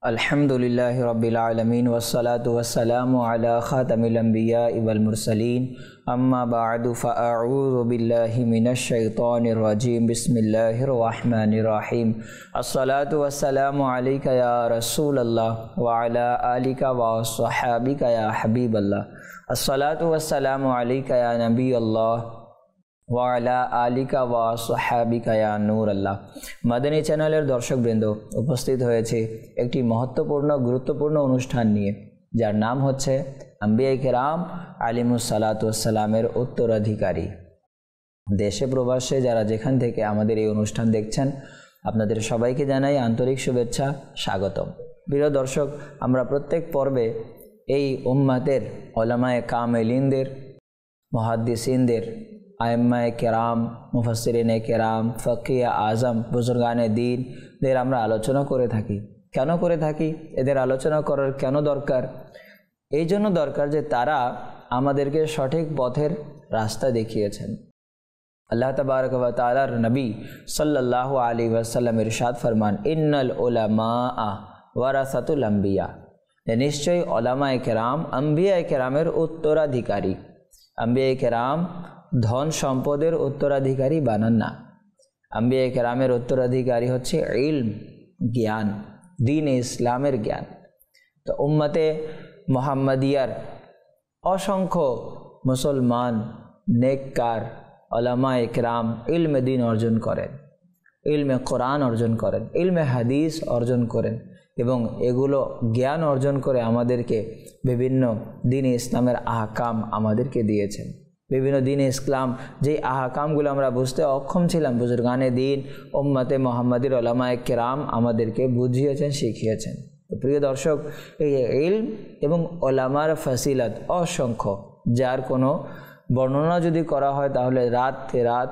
अल्हम्दुलिल्लाहि रब्बिल आलमीन वस्सलातु वस्सलामु अला खातमिल अंबियाइ वल मुरसलीन अम्मा बअदु फ़अऊज़ु बिल्लाहि मिनश शैतानिर रजीम बिस्मिल्लाहिर रहमानिर रहीम अस्सलातु वस्सलामु अलैका या रसूलल्लाह व अला आलिका व अस्हाबिका या हबीबल्लाह अस्सलातु वस्सलामु अलैका या नबीअल्लाह ওয়ালা আলিকা ওয়া সাহাবিকা ইয়া নূর আল্লাহ। মাদানী চ্যানেলের দর্শকবৃন্দ, উপস্থিত হয়েছে একটি মহত্বপূর্ণ গুরুত্বপূর্ণ অনুষ্ঠান নিয়ে, যার নাম হচ্ছে আম্বিয়ায়ে কেরাম আলাইহিমুস সালাতু ওয়াস সালামের উত্তরাধিকারী। দেশে প্রবাসে যারা যেখান থেকে আমাদের এই অনুষ্ঠান দেখছেন, আপনাদের সবাইকে জানাই আন্তরিক শুভেচ্ছা, স্বাগতম। প্রিয় দর্শক, আমরা প্রত্যেক পর্বে এই উম্মাতের উলামায়ে কামিলিনদের, মুহাদ্দিসিনদের, আইম্মায়ে কেরাম, মুফাসসিরিনে কেরাম, ফাকিহে আজম, বুজুর্গানে দ্বীনদের আমরা আলোচনা করে থাকি। কেন করে থাকি? এদের আলোচনা করার কেন দরকার? এই জন্য দরকার যে তারা আমাদেরকে সঠিক পথের রাস্তা দেখিয়েছেন। আল্লাহ তাবারক ওয়া তাআলার নবী সাল্লাল্লাহু আলাইহি ওয়াসাল্লাম ইরশাদ ফরমান, ইন্নাল উলামা ওয়ারাসাতুল আম্বিয়া, নিশ্চয়ই উলামায়ে কেরাম আম্বিয়ায়ে কেরামের উত্তরাধিকারী। আম্বিয়ায়ে কেরাম ধন সম্পদের উত্তরাধিকারী বানান না। আম্বিয়ায়ে কেরামের উত্তরাধিকারী হচ্ছে ইলম, জ্ঞান, দ্বীন ইসলামের জ্ঞান। তো উম্মতে মুহাম্মাদিয়ার অসংখ্য মুসলমান নেককার উলামায়ে কেরাম ইলমে দ্বীন অর্জন করেন, ইলমে কোরআন অর্জন করেন, ইলমে হাদিস অর্জন করেন, এবং এগুলো জ্ঞান অর্জন করে আমাদেরকে বিভিন্ন দ্বীন ইসলামের আহকাম আমাদেরকে দিয়েছেন। বিভিন্ন দ্বীন ইসলাম যেই আহকামগুলো আমরা বুঝতে অক্ষম ছিলাম, বুজুর্গানে দ্বীন উম্মতে মুহাম্মাদির উলামায়ে কেরাম আমাদেরকে বুঝিয়েছেন, শিখিয়েছেন। তো প্রিয় দর্শক, এই ইলম এবং উলামার ফজিলত অসংখ্য, যার কোনো বর্ণনা যদি করা হয় তাহলে রাত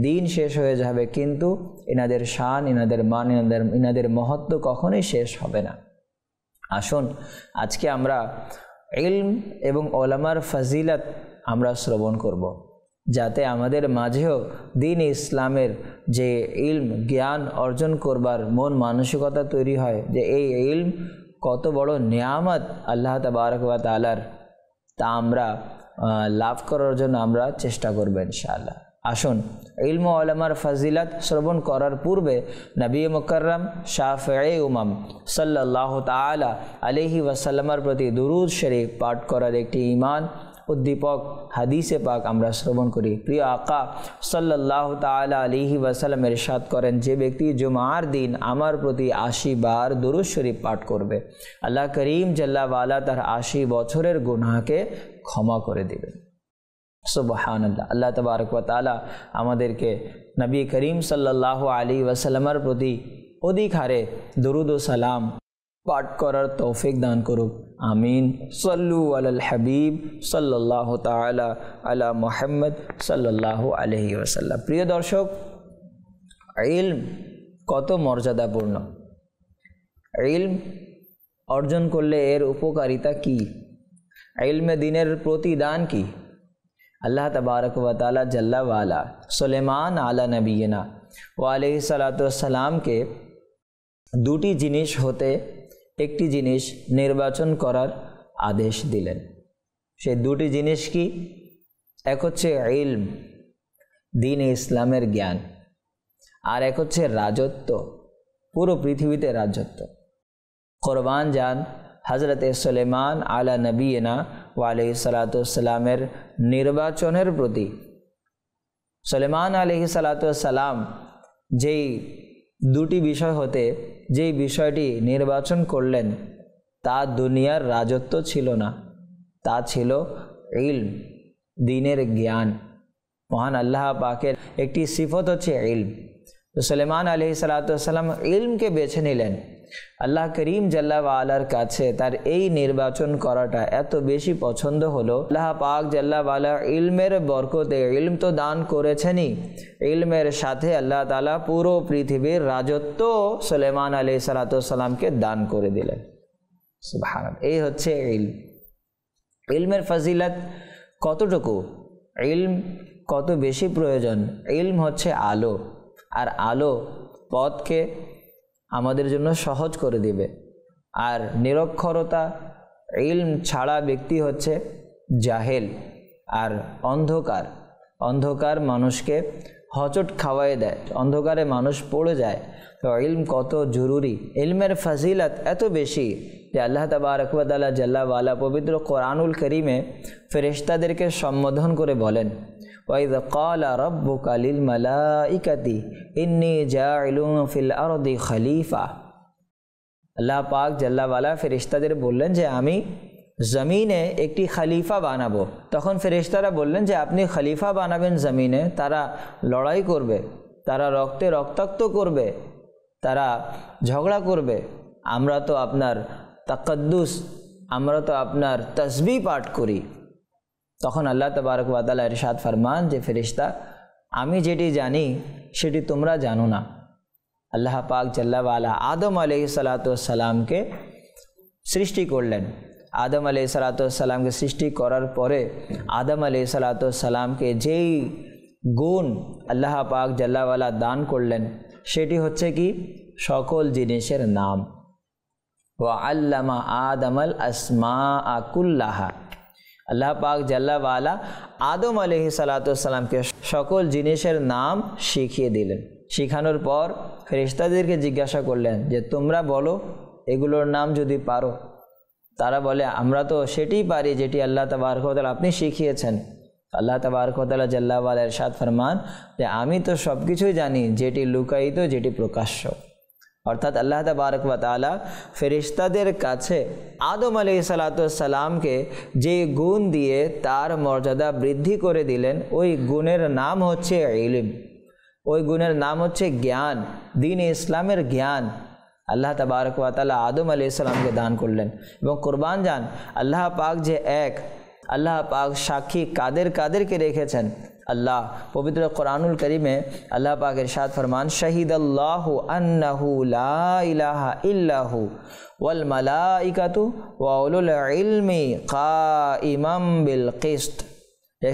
দিন শেষ হয়ে যাবে, কিন্তু এনাদের শান, এনাদের মান, এনাদের মহত্ব কখনোই শেষ হবে না। আসুন আজকে আমরা ইলম এবং উলামার ফজিলত আমরা শ্রবণ করব, যাতে আমাদের মাঝেও দ্বীন ইসলামের যে ইলম জ্ঞান অর্জন করবার মন মানসিকতা তৈরি হয়, যে এই ইলম কত বড় নিয়ামত আল্লাহ তাবারক ওয়া তাআলার, তা আমরা লাভ করার জন্য আমরা চেষ্টা করব ইনশাআল্লাহ। আসুন ইলম ও উলামার ফজিলত শ্রবণ করার পূর্বে নবী মুকাররম শাফিঈ উম্মাম সাল্লাল্লাহু তাআলা আলাইহি ওয়াসাল্লামের প্রতি দুরূদ শরীফ পাঠ করার একটি ঈমান উদ্দীপক হাদিসে পাক আমরা শ্রবণ করি। প্রিয় আকা সাল্লাল্লাহু তাআলা আলাইহি ওয়াসাল্লাম ইরশাদ করেন, যে ব্যক্তি জুমার দিন আমার প্রতি ৮০ বার দুরূদ শরীফ পাঠ করবে, আল্লাহ করিম জাল্লা ওয়ালা তার ৮০ বছরের গুনাহকে ক্ষমা করে দেবেন। সুবহানাল্লাহ। আল্লাহ তাবারক ওয়া তাআলা আমাদেরকে নবী করিম সাল্লাল্লাহু আলাইহি ওয়াসাল্লামের প্রতি অধিক হারে দুরূদ ও সালাম পাঠ করার তৌফিক দান করুক, আমিন। সাল্লু আলাল হাবিব সাল্লাল্লাহু তাআলা আলা মুহাম্মদ সাল্লাল্লাহু আলাইহি ওয়াসাল্লাম। প্রিয় দর্শক, ইলম কত মর্যাদাপূর্ণ, ইলম অর্জন করলে এর উপকারিতা কি, ইলমে দ্বীনের প্রতিদান কি? আল্লাহ তাবারক ওয়া তাআলা জাল্লা ওয়ালা সুলাইমান আলা নবিয়িনা ওয়া আলাইহিস সালাতু ওয়াস সালামকে দুটি জিনিস হতে একটি জিনিস নির্বাচন করার আদেশ দিলেন। সেই দুটি জিনিস কি? এক হচ্ছে ইলম, দ্বীন ইসলামের জ্ঞান, আর এক হচ্ছে রাজত্ব, পুরো পৃথিবীতে রাজত্ব। কুরবান যান হযরতে সুলাইমান আলা নবিয়িনা ওয়া আলাইহিস সালাতু ওয়াস সালামের নির্বাচনের প্রতি। সুলাইমান আলাইহিস সালাতু ওয়াস সালাম যেই দুটি বিষয় হতে যেই বিষয়টি নির্বাচন করলেন, তা দুনিয়ার রাজত্ব ছিল না, তা ছিল ইলম, দ্বীনের জ্ঞান। মহান আল্লাহ পাকের একটি সিফত হচ্ছে ইলম। তো সুলাইমান আলাইহিস সালাতু ওয়াস সালাম ইলমকে বেছে নিলেন। আল্লাহ করিম জাল্লা ওয়ালার কাছে তার এই নির্বাচন করাটা এত বেশি পছন্দ হলো। আল্লাহ পাক জাল্লা ওয়ালা ইলমের বরকতে, ইলম তো দান করেছেনই, ইলমের সাথে আল্লাহ তাআলা পুরো পৃথিবীর রাজত্ব সুলাইমান আলাইহিস সালাতু ওয়াস সালামকে দান করে দিলেন। সুবহানাল্লাহ। এই হচ্ছে ইলম। ইলমের ফজিলত কতটুকু, ইলম কত বেশি প্রয়োজন। ইলম হচ্ছে আলো, আর আলো পথকে আমাদের জন্য সহজ করে দিবে। আর নিরক্ষরতা, ইলম ছাড়া ব্যক্তি হচ্ছে জাহেল। আর অন্ধকার মানুষকে হচট খাওয়াই দেয়, অন্ধকারে মানুষ পড়ে যায়। তো ইলম কত জরুরি, ইলমের ফজিলত এত বেশি যে আল্লাহ তাবারক ওয়া তাআলা জাল্লা ওয়ালা পবিত্র কোরআনুল কারীমে ফেরেশতাদেরকে সম্বোধন করে বলেন, ওয়াইয ক্বালা রাব্বুকা লিল মালাইকাতি ইন্নী জাইলুন ফিল আরদি খলিফা। আল্লাহ পাক জাল্লা ওয়ালা ফেরেশতাদের বললেন যে আমি জমিনে একটি খলিফা বানাবো। তখন ফেরেশতারা বললেন যে আপনি খলিফা বানাবেন জমিনে, তারা লড়াই করবে, তারা রক্তে রক্তাক্ত করবে, তারা ঝগড়া করবে, আমরা তো আপনার তাকদ্দুস, আমরা তো আপনার তসবিহ পাঠ করি। তখন আল্লাহ তাবারক ওয়া তাআলা ইরশাদ ফরমান যে ফেরেশতা, আমি যেটি জানি সেটি তোমরা জানো না। আল্লাহ পাক জাল্লা ওয়ালা আদম আলাইহিসসালামকে সৃষ্টি করলেন। আদম আলাইহিসসালামকে সৃষ্টি করার পরে আদম আলাইহিসসালামকে যেই গুণ আল্লাহ পাক জাল্লা ওয়ালা দান করলেন সেটি হচ্ছে কি সকল জিনিসের নাম। ওয়া আল্লামা আদমাল আসমাআ কুল্লাহা। আল্লাহ পাক জাল্লা ওয়ালা আদম আলাইহিসসালামকে সকল জিনিসের নাম শিখিয়ে দিলেন। শিখানোর পর ফেরেশতাদেরকে জিজ্ঞাসা করলেন যে তোমরা বলো এগুলোর নাম যদি পারো। তারা বলে আমরা তো সেটাই পারি যেটি আল্লাহ তাবারক ওয়া তাআলা আপনি শিখিয়েছেন। আল্লাহ তাবারক ওয়া তাআলা জাল্লা ওয়ালা ইরশাদ ফরমান যে আমি তো সব কিছুই জানি, যেটি লুকায়িত যেটি প্রকাশ্য। অর্থাৎ আল্লাহ তাবারক ওয়া তাআলা ফেরেশতাদের কাছে আদম আলাইহিসসালামকে যে গুণ দিয়ে তার মর্যাদা বৃদ্ধি করে দিলেন, ওই গুণের নাম হচ্ছে ইলম, ওই গুণের নাম হচ্ছে জ্ঞান, দ্বীন ইসলামের জ্ঞান। আল্লাহ তাবারক ওয়া তাআলা আদম আলাইহিসসালামকে দান করলেন। এবং কুরবান যান, আল্লাহ পাক যে এক, আল্লাহ পাক সাক্ষী কাদেরকে রেখেছেন। আল্লাহ পবিত্র কোরআনুল কারীমে আল্লাহ পাক ইরশাদ ফরমান, শাহিদাল্লাহু আন্নাহু লা ইলাহা ইল্লাহু ওয়াল মালাইকাতু ওয়া উলুল ইলমি কাইমাম বিল কিসত।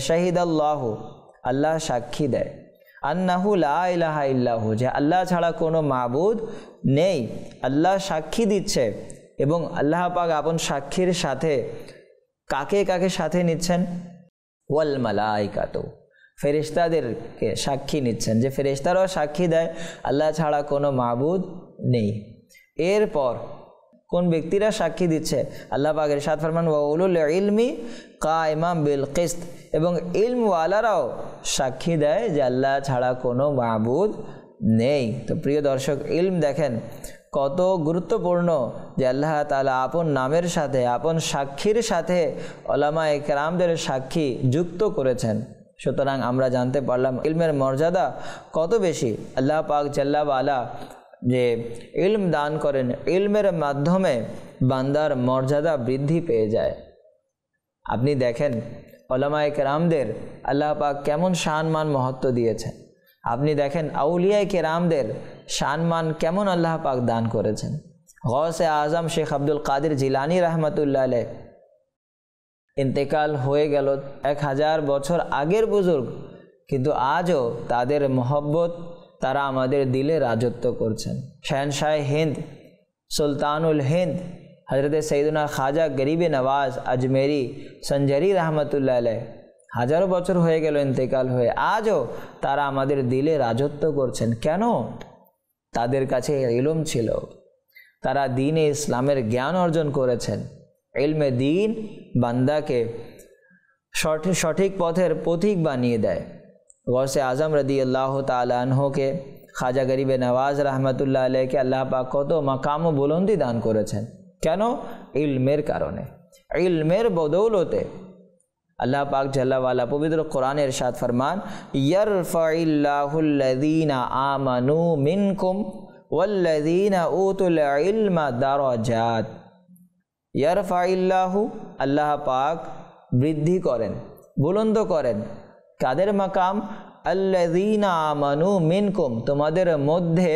শাহিদাল্লাহু, আল্লাহ সাক্ষী দেয়, আন্নাহু লা ইলাহা ইল্লাহু, যে আল্লাহ ছাড়া কোনো মাবুদ নেই। আল্লাহ সাক্ষী দিচ্ছে এবং আল্লাহ পাক আপন সাক্ষীর সাথে কাকে সাথে নিচ্ছেন? ওয়াল মালাইকাতু, ফেরেশতাদেরকে সাক্ষী নিচ্ছেন, যে ফেরেশতারাও সাক্ষী দেয় আল্লাহ ছাড়া কোনো মাবুদ নেই। এরপর কোন ব্যক্তিরা সাক্ষী দিচ্ছে? আল্লাহ পাক ইরশাদ ফরমান, ওয়া উলুল ইলমি কাইমাম বিল কিসত, এবং ইলমওয়ালারাও সাক্ষী দেয় যে আল্লাহ ছাড়া কোনো মাবুদ নেই। তো প্রিয় দর্শক, ইলম দেখেন কত গুরুত্বপূর্ণ, যে আল্লাহ তাআলা আপন নামের সাথে আপন সাক্ষীর সাথে উলামায়ে কেরামদের সাক্ষী যুক্ত করেছেন। সুতরাং আমরা জানতে পারলাম ইলমের মর্যাদা কত বেশি। আল্লাহ পাক জাল্লা ওয়ালা যে ইলম দান করেন, ইলমের মাধ্যমে বান্দার মর্যাদা বৃদ্ধি পেয়ে যায়। আপনি দেখেন উলামায়ে কেরামদের আল্লাহ পাক কেমন শানমান মহত্ব দিয়েছেন। আপনি দেখেন আউলিয়ায়ে কেরামদের শানমান কেমন আল্লাহ পাক দান করেছেন। গৌসে আজম শেখ আব্দুল কাদের জিলানী রহমতুল্লাহ আলাইহ ইন্তেকাল হয়ে গেল 1000 বছর আগের বুজুর্গ, কিন্তু আজও তাদের মহব্বত, তারা আমাদের দিলে রাজত্ব করছেন। শহনশাহ হিন্দ, সুলতানুল হিন্দ হজরত সৈয়দনা খাজা গরিবে নওয়াজ আজমেরি সঞ্জরি রহমতুল্লাহ আলাইহ, হাজারো বছর হয়ে গেল ইন্তেকাল হয়ে, আজও তারা আমাদের দিলে রাজত্ব করছেন। কেন? তাদের কাছে ইলম ছিল, তারা দ্বীনে ইসলামের জ্ঞান অর্জন করেছেন। ইলমে দ্বীন বান্দাকে সঠিক পথের পথিক বানিয়ে দেয়। গৌসে আজম রাদিয়াল্লাহু তাআলা আনহুকে, খাজা গরিবে নওয়াজ রহমতুল্লাহ আলাইহিকে আল্লাহ পাক কত মাকাম ও বুলন্দি দান করেছেন। কেন? ইলমের কারণে, ইলমের বদৌলতে। আল্লাহ পাক জাল্লা ওয়ালা পবিত্র কোরআনে ইরশাদ ফরমান, ইয়ারফাইল্লাহুল্লাযীনা আমানু মিনকুম ওয়াল্লাযীনা উতুল ইলমা দারাজাত। ইয়ারফাইল্লাহু, আল্লাহ পাক বৃদ্ধি করেন, বুলন্দ করেন কাদের মাকাম? আল্লাযীনা আমানু মিনকুম, তোমাদের মধ্যে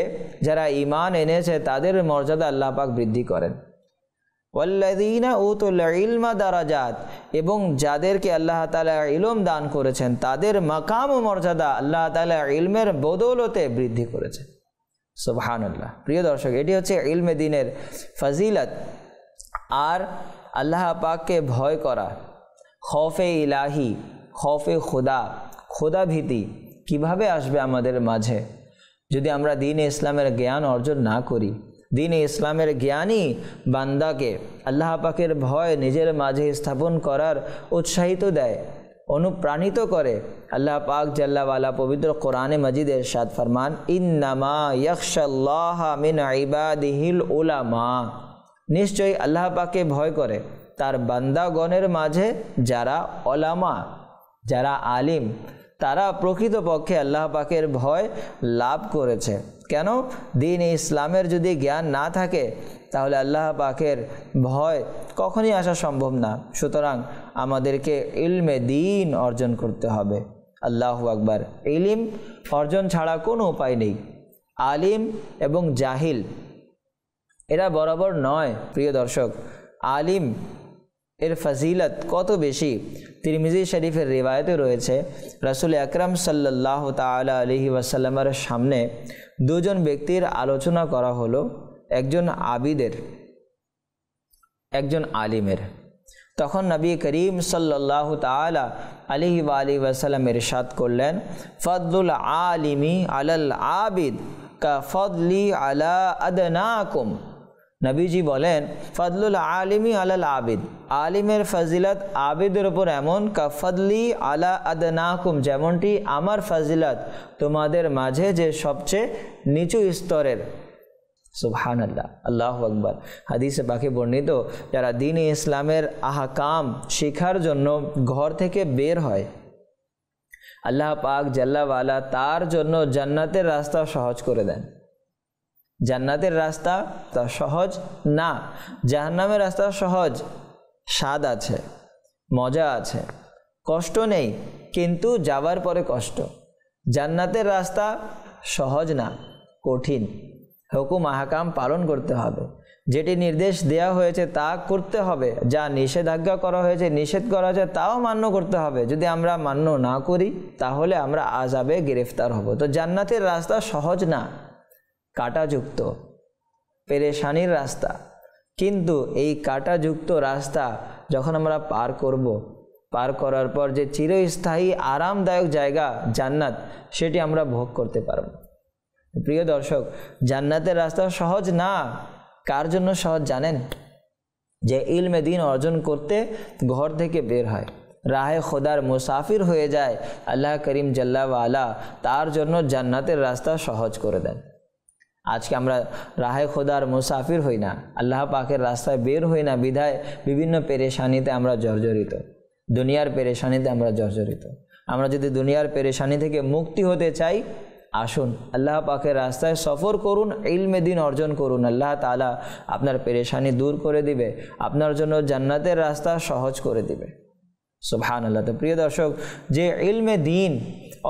যারা ঈমান এনেছে তাদের মর্যাদা আল্লাহ পাক বৃদ্ধি করেন। ওয়াল্লাযীনা উতুল ইলমা দারাজাত, এবং যাদেরকে আল্লাহ তাআলা ইলম দান করেছেন তাদের মাকাম ও মর্যাদা আল্লাহ তাআলা ইলমের বদৌলতে বৃদ্ধি করেছেন। সুবহানাল্লাহ। প্রিয় দর্শক, এটি হচ্ছে ইলমে দ্বীনের ফজিলত। আর আল্লাহ পাককে ভয় করা, খৌফে ইলাহি, খৌফে খুদা, খুদা ভীতি কিভাবে আসবে আমাদের মাঝে যদি আমরা দ্বীন ইসলামের জ্ঞান অর্জন না করি? দ্বীন ইসলামের জ্ঞানই বান্দাকে আল্লাহ পাকের ভয় নিজের মাঝে স্থাপন করার উৎসাহিত দেয়, অনুপ্রাণিত করে। আল্লাহ পাক জাল্লা ওয়ালা পবিত্র কোরআনে মাজিদে ইরশাদ ফরমান, ইন্নামা ইয়াখশাল্লাহা মিন ইবাদিহিল উলামা, নিশ্চয়ই আল্লাহ পাককে ভয় করে তার বান্দাগণের মাঝে যারা ওলামা, যারা আলিম, তারা প্রকৃতপক্ষে আল্লাহ পাকের ভয় লাভ করেছে। কেন? দ্বীন ইসলামের যদি জ্ঞান না থাকে তাহলে আল্লাহ পাকের ভয় কখনই আসা সম্ভব না। সুতরাং আমাদেরকে ইলমে দ্বীন অর্জন করতে হবে। আল্লাহু আকবার। ইলম অর্জন ছাড়া কোনো উপায় নেই। আলিম এবং জাহিল এরা বরাবর নয়। প্রিয় দর্শক, আলিম এর ফজিলত কত বেশি তিরমিজি শরীফের রিওয়ায়েতে রয়েছে, রাসূল আকরাম সাল্লাল্লাহু তাআলা আলাইহি ওয়াসাল্লামের সামনে দুজন ব্যক্তির আলোচনা করা হলো, একজন আবিদের, একজন আলিমের। তখন নবী করিম সাল্লাল্লাহু তাআলা আলাইহি ওয়াসাল্লাম ইরশাদ করলেন, ফদলুল আলিমি আলাল আবিদ কা ফদলি আলা আদনাকুম। নবীজি বলেন, ফদলুল আলিমি আলাল আবিদ, আলিমের ফজিলত আবিদের উপর এমন, কা ফদলি আলা আদনাকুম, যেমনটি আমার ফজিলত তোমাদের মাঝে যে সবচেয়ে নিচু স্তরের। সুবহানাল্লাহ, আল্লাহু আকবার। হাদিসে পাকে বর্ণিত, যারা দ্বীন ইসলামের আহকাম শিখার জন্য ঘর থেকে বের হয়, আল্লাহ পাক জাল্লা ওয়ালা তার জন্য জান্নাতের রাস্তা সহজ করে দেন। জান্নাতের রাস্তা তা সহজ না, জাহান্নামের রাস্তা সহজ, স্বাদ আছে, মজা আছে, কষ্ট নেই, কিন্তু যাওয়ার পরে কষ্ট। জান্নাতের রাস্তা সহজ না, কঠিন। হুকুম আহকাম পালন করতে হবে, যেটি নির্দেশ দেওয়া হয়েছে তা করতে হবে, যা নিষেধাজ্ঞা করা হয়েছে, নিষেধ করা হয়েছে তাও মান্য করতে হবে। যদি আমরা মান্য না করি তাহলে আমরা আযাবে গ্রেফতার হব। তো জান্নাতের রাস্তা সহজ না, কাঁটাযুক্ত, পেরেশানির রাস্তা। কিন্তু এই কাঁটাযুক্ত রাস্তা যখন আমরা পার করব, পার করার পর যে চিরস্থায়ী আরামদায়ক জায়গা জান্নাত, সেটি আমরা ভোগ করতে পারব। প্রিয় দর্শক, জান্নাতের রাস্তা সহজ না। কার জন্য সহজ জানেন? যে ইলমে দ্বীন অর্জন করতে ঘর থেকে বের হয়, রাহে খোদার মুসাফির হয়ে যায়, আল্লাহ করিম জাল্লা ওয়ালা তার জন্য জান্নাতের রাস্তা সহজ করে দেন। আজকে আমরা রাহে খোদার মুসাফির হই না, আল্লাহ পাকের রাস্তায় বের হই না, বিধায় বিভিন্ন পেরেশানিতে আমরা জর্জরিত, দুনিয়ার পেরেশানিতে আমরা জর্জরিত। আমরা যদি দুনিয়ার পেরেশানি থেকে মুক্তি হতে চাই, আসুন আল্লাহ পাকের রাস্তায় সফর করুন, ইলমে দ্বীন অর্জন করুন। আল্লাহ তাআলা আপনার পেরেশানি দূর করে দিবে, আপনার জন্য জান্নাতের রাস্তা সহজ করে দিবে। সুবহানাল্লাহ। তো প্রিয় দর্শক, যে ইলমে দ্বীন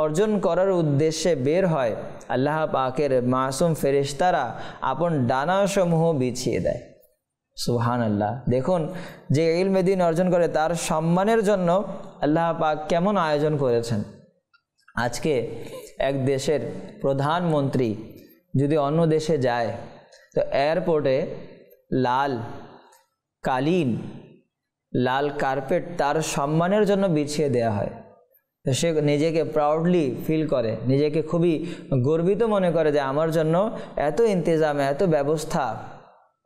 অর্জন করার উদ্দেশ্যে বের হয়, আল্লাহ পাকের মাসুম ফেরেশতারা আপন ডানাসমূহ বিছিয়ে দেয়। সুবহানাল্লাহ। দেখুন, যে ইলমে দ্বীন অর্জন করে তার সম্মানের জন্য আল্লাহ পাক কেমন আয়োজন করেছেন। আজকে এক দেশের প্রধানমন্ত্রী যদি অন্য দেশে যায়, তো এয়ারপোর্টে লাল কালীন, লাল কার্পেট তার সম্মানের জন্য বিছিয়ে দেওয়া হয়। তো সে নিজেকে প্রাউডলি ফিল করে, নিজেকে খুবই গর্বিত মনে করে যে আমার জন্য এত ইন্তজাম, এত ব্যবস্থা।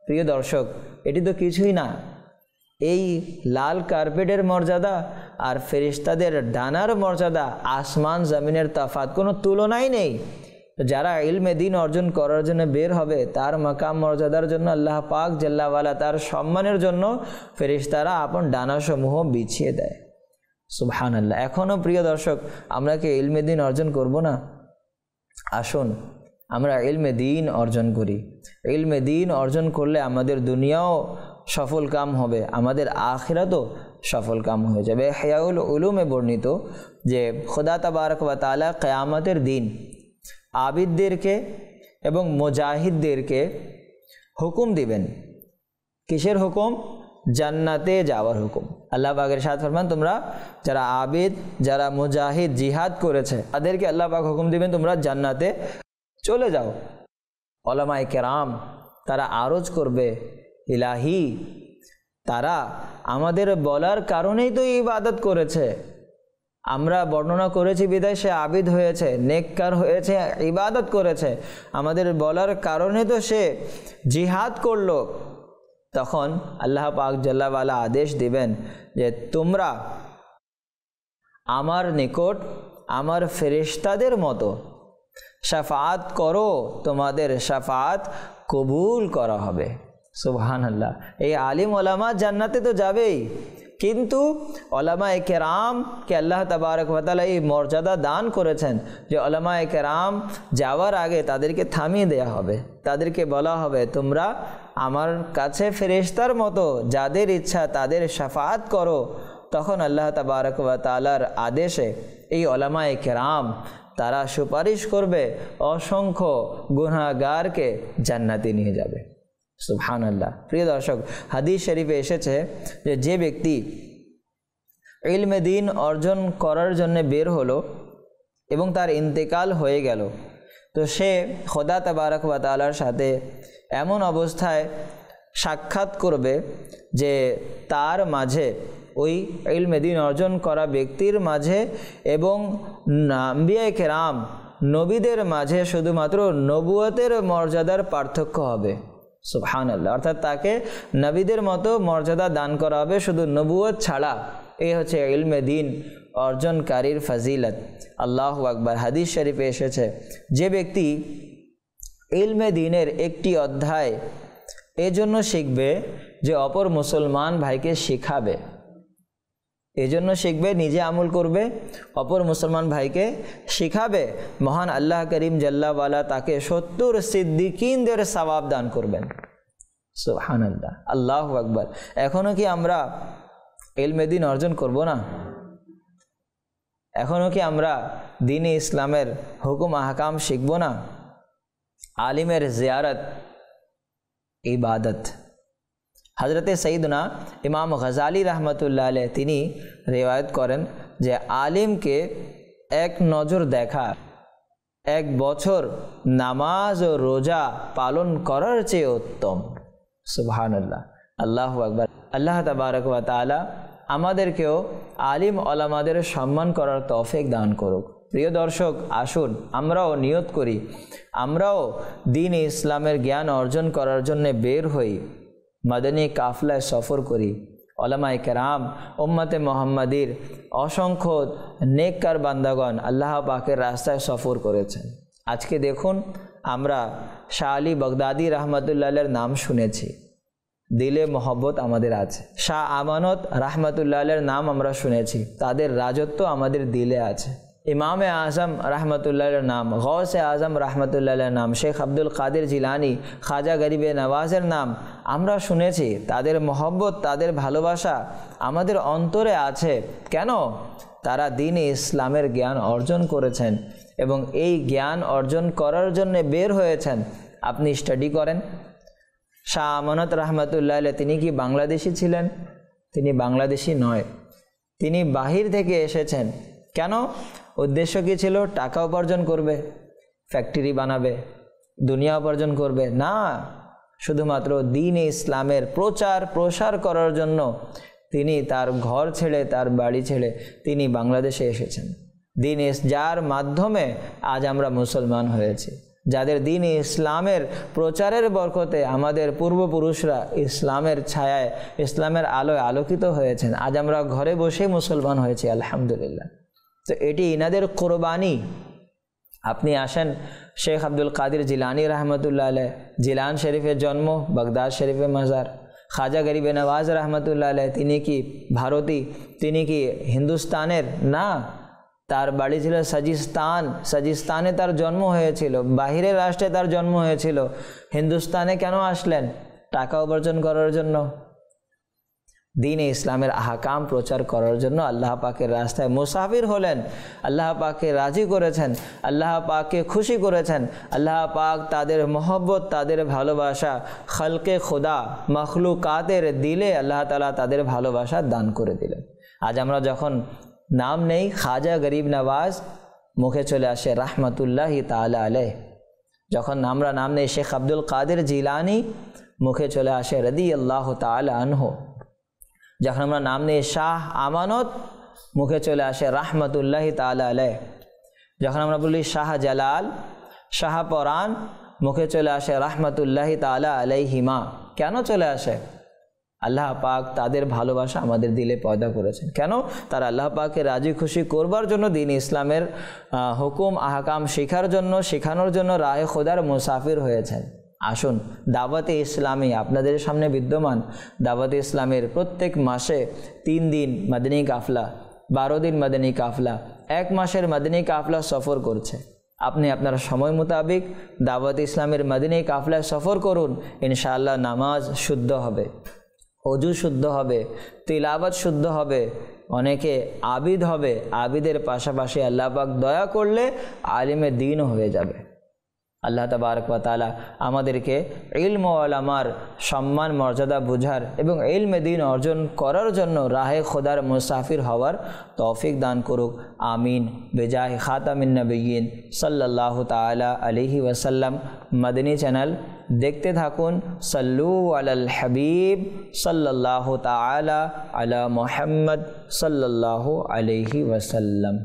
প্রিয় দর্শক, এটি তো কিছুই না। এই লাল কার্পেটের মর্যাদা আর ফেরেশতাদের ডানার মর্যাদা, আসমান জমিনের তফাৎ, কোনো তুলনাই নেই। যারা ইলমে দ্বীন অর্জন করার জন্য বের হবে, তার মাকাম মর্যাদার জন্য আল্লাহ পাক জাল্লা ওয়ালা তার সম্মানের জন্য ফেরেশতারা আপন ডানাসমূহ বিছিয়ে দেয়। সুবহানাল্লাহ। এখনও প্রিয় দর্শক, আমরা কি ইলমে দ্বীন অর্জন করব না? আসুন আমরা ইলমে দ্বীন অর্জন করি। ইলমে দ্বীন অর্জন করলে আমাদের দুনিয়াও সফল কাম হবে, আমাদের আখিরাতও সফল কাম হয়ে যাবে। হিয়াউল উলুমে বর্ণিত যে খোদা তাবারক ওয়া তাআলা কিয়ামতের দিন আবিদদেরকে এবং মুজাহিদদেরকে হুকুম দিবেন। কিসের হুকুম? জান্নাতে যাওয়ার হুকুম। আল্লাহ পাক ইরশাদ ফরমান, তোমরা যারা আবিদ, যারা মুজাহিদ জিহাদ করেছে, তাদেরকে আল্লাহ পাক হুকুম দিবেন তোমরা জান্নাতে চলে যাও। ওলামায়ে কেরাম তারা আরজ করবে, ইলাহি তারা আমাদের বলার কারণেই তো ইবাদত করেছে, আমরা বর্ণনা করেছি বিদায় সে আবিদ হয়েছে, নেককার হয়েছে, ইবাদত করেছে, আমাদের বলার কারণে তো সে জিহাদ করলো। তখন আল্লাহ পাক জাল্লা ওয়ালা আদেশ দিবেন যে তোমরা আমার নিকট আমার ফেরেশতাদের মতো শাফাআত করো, তোমাদের শাফাআত কবুল করা হবে। সুবহানাল্লাহ। এই আলিম ওলামা জান্নাতে তো যাবেই, কিন্তু ওলামায়ে কেরামকে আল্লাহ তাবারক ওয়া তাআলা এই মর্যাদা দান করেছেন যে ওলামায়ে কেরাম যাওয়ার আগে তাদেরকে থামিয়ে দেয়া হবে, তাদেরকে বলা হবে তোমরা আমার কাছে ফেরেশতার মতো যাদের ইচ্ছা তাদের শাফাআত করো। তখন আল্লাহ তাবারক ওয়া তাআলার আদেশে এই ওলামায়ে কেরাম তারা সুপারিশ করবে, অসংখ্য গুনাহগারকে জান্নাতে নিয়ে যাবে। সুবহানাল্লাহ। প্রিয় দর্শক, হাদিস শরীফে এসেছে যে যে ব্যক্তি ইলমে দ্বীন অর্জন করার জন্য বের হলো এবং তার ইন্তেকাল হয়ে গেল, তো সে খোদা তাবারক ওয়া তাআলার সাথে এমন অবস্থায় সাক্ষাৎ করবে যে তার মাঝে, ওই ইলমে দ্বীন অর্জন করা ব্যক্তির মাঝে এবং আম্বিয়ায়ে কেরাম নবীদের মাঝে শুধুমাত্র নবুয়তের মর্যাদার পার্থক্য হবে। সুবহানাল্লাহ। অর্থাৎ তাকে নবীদের মতো মর্যাদা দান করা হবে শুধু নবুয়ত ছাড়া। এই হচ্ছে ইলমে দ্বীন অর্জনকারীর ফজিলত। আল্লাহু আকবার। হাদিস শরীফে এসেছে যে ব্যক্তি ইলমে দ্বীনের একটি অধ্যায় এজন্য শিখবে যে অপর মুসলমান ভাইকে শিখাবে, এজন্য শিখবে, নিজে আমল করবে, অপর মুসলমান ভাইকে শিখাবে, মহান আল্লাহ করিম জাল্লা ওয়ালা তাকে 70 সিদ্দিকিনদের সওয়াব দান করবেন। সুবহানাল্লাহ। আল্লাহু আকবার। এখনো কি আমরা ইলমে দ্বীন অর্জন করব না? এখনো কি আমরা দ্বীন ইসলামের হুকুম আহকাম শিখব না? আলিমের জিয়ারত ইবাদত। হজরতে সঈদনা ইমাম গজালি রহমতুল্লাহ আলাইহি তিনি রিওয়ায়াত করেন যে আলিমকে এক নজর দেখা 1 বছর নামাজ ও রোজা পালন করার চেয়ে উত্তম। সুবহানাল্লাহ। আল্লাহু আকবার। আল্লাহ তাবারক ওয়া তাআলা আমাদেরকেও আলিম ওলামাদের সম্মান করার তৌফিক দান করুক। প্রিয় দর্শক, আসুন আমরাও নিয়ত করি, আমরাও দ্বীন ইসলামের জ্ঞান অর্জন করার জন্য বের হই, মাদানী কাফলায় সফর করি। ওলামায়ে কেরাম উম্মতে মুহাম্মাদির অসংখ্য নেককার বান্দাগণ আল্লাহ পাকের রাস্তায় সফর করেছেন। আজকে দেখুন, আমরা শাহ আলী বাগদাদি রহমতুল্লাহের নাম শুনেছি, দিলে মোহব্বত আমাদের আছে। শাহ আমানত রহমতুল্লাহের নাম আমরা শুনেছি, তাদের রাজত্ব আমাদের দিলে আছে। ইমামে আজম রহমতুল্লাহের নাম, গৌসে আজম রহমতুল্লাহের নাম, শেখ আব্দুল কাদের জিলানি, খাজা গরিবে নওয়াজের নাম আমরা শুনেছি। তাদের মোহব্বত, তাদের ভালোবাসা আমাদের অন্তরে আছে। কেন? তারা দ্বীন ইসলামের জ্ঞান অর্জন করেছেন এবং এই জ্ঞান অর্জন করার জন্য বের হয়েছেন। আপনি স্টাডি করেন। শাহ আমানত রহমতুল্লাহ তিনি কি বাংলাদেশি ছিলেন? তিনি বাংলাদেশি নয়, তিনি বাহির থেকে এসেছেন। কেন? উদ্দেশ্য কী ছিল? টাকা উপার্জন করবে, ফ্যাক্টরি বানাবে, দুনিয়া উপার্জন করবে না, শুধুমাত্র দ্বীন ইসলামের প্রচার প্রসার করার জন্য তিনি তার ঘর ছেড়ে, তার বাড়ি ছেড়ে তিনি বাংলাদেশে এসেছেন। যার মাধ্যমে আজ আমরা মুসলমান হয়েছি, যাদের দ্বীন ইসলামের প্রচারের বরকতে আমাদের পূর্বপুরুষরা ইসলামের ছায়ায়, ইসলামের আলোয় আলোকিত হয়েছেন। আজ আমরা ঘরে বসে মুসলমান হয়েছি, আলহামদুলিল্লাহ। তো এটি ইনাদের কোরবানি। আপনি আসেন, শেখ আব্দুল কাদের জিলানি রহমতুল্লাহ আলাইহি, জিলান শরীফের জন্ম, বাগদাদ শরীফে মাজার। খাজা গরিবে নওয়াজ রহমতুল্লাহ আলাইহি তিনি কি ভারতী? তিনি কি হিন্দুস্তানের? না, তার বাড়ি ছিল সাজিস্তান। সাজিস্তানে তার জন্ম হয়েছিল, বাহিরের রাষ্ট্রে তার জন্ম হয়েছিল। হিন্দুস্তানে কেন আসলেন? টাকা উপার্জন করার জন্য, দ্বীন ইসলামের আহকাম প্রচার করার জন্য আল্লাহ পাকের রাস্তায় মুসাফির হলেন। আল্লাহ পাককে রাজি করেছেন, আল্লাহ পাককে খুশি করেছেন। আল্লাহ পাক তাদের মোহব্বত, তাদের ভালোবাসা খালকে খোদা, মখলুকাতের দিলে আল্লাহ তাআলা তাদের ভালোবাসা দান করে দিলেন। আজ আমরা যখন নাম নেই খাজা গরিব নওয়াজ, মুখে চলে আসে রাহমাতুল্লাহি তাআলা আলাইহি। যখন আমরা নাম নেই শেখ আব্দুল কাদের জিলানি, মুখে চলে আসে রাদিয়াল্লাহু তাআলা আনহু। যখন আমরা নাম নেই শাহ আমানত, মুখে চলে আসে রাহমাতুল্লাহি তাআলা আলাইহি। যখন আমরা বলি শাহ জালাল, শাহ পরান, মুখে চলে আসে রাহমাতুল্লাহি তাআলা আলাইহিমা। কেন চলে আসে? আল্লাহ পাক তাদের ভালোবাসা আমাদের দিলে পয়দা করেছেন। কেন? তারা আল্লাহ পাককে রাজি খুশি করবার জন্য, দিন ইসলামের হুকুম আহকাম শেখার জন্য, শেখানোর জন্য রাহে খোদার মুসাফির হয়েছেন। আসুন, দাওয়াতে ইসলামী আপনাদের সামনে বিদ্যমান। দাওয়াতে ইসলামের প্রত্যেক মাসে 3 দিন মাদনী কাফলা, 12 দিন মাদনী কাফলা, 1 মাসের মাদনী কাফলা সফর করছে। আপনি আপনার সময় মোতাবেক দাওয়াতে ইসলামের মাদনী কাফলায় সফর করুন। ইনশাআল্লাহ নামাজ শুদ্ধ হবে, অজু শুদ্ধ হবে, তিলাওয়াত শুদ্ধ হবে, অনেকে আবিদ হবে। আবিদের পাশাপাশি আল্লাহ পাক দয়া করলে আলিমে দ্বীনও হয়ে যাবে। আল্লাহ তাবারক ওয়া তাআলা আমাদেরকে ইলম ও উলামার সম্মান মর্যাদা বুঝার এবং ইলমে দ্বীন অর্জন করার জন্য রাহে খোদার মুসাফির হওয়ার তৌফিক দান করুক। আমিন। বেজাহে খাতামিন নবিয়্যিন সাল্লাল্লাহু তাআলা আলাইহি ওয়াসাল্লাম। মাদনী চ্যানেল দেখতে থাকুন। সাল্লু আলাল হাবিব সাল্লাল্লাহু তাআলা আলা মুহাম্মদ সাল্লাল্লাহু আলাইহি ওয়াসাল্লাম।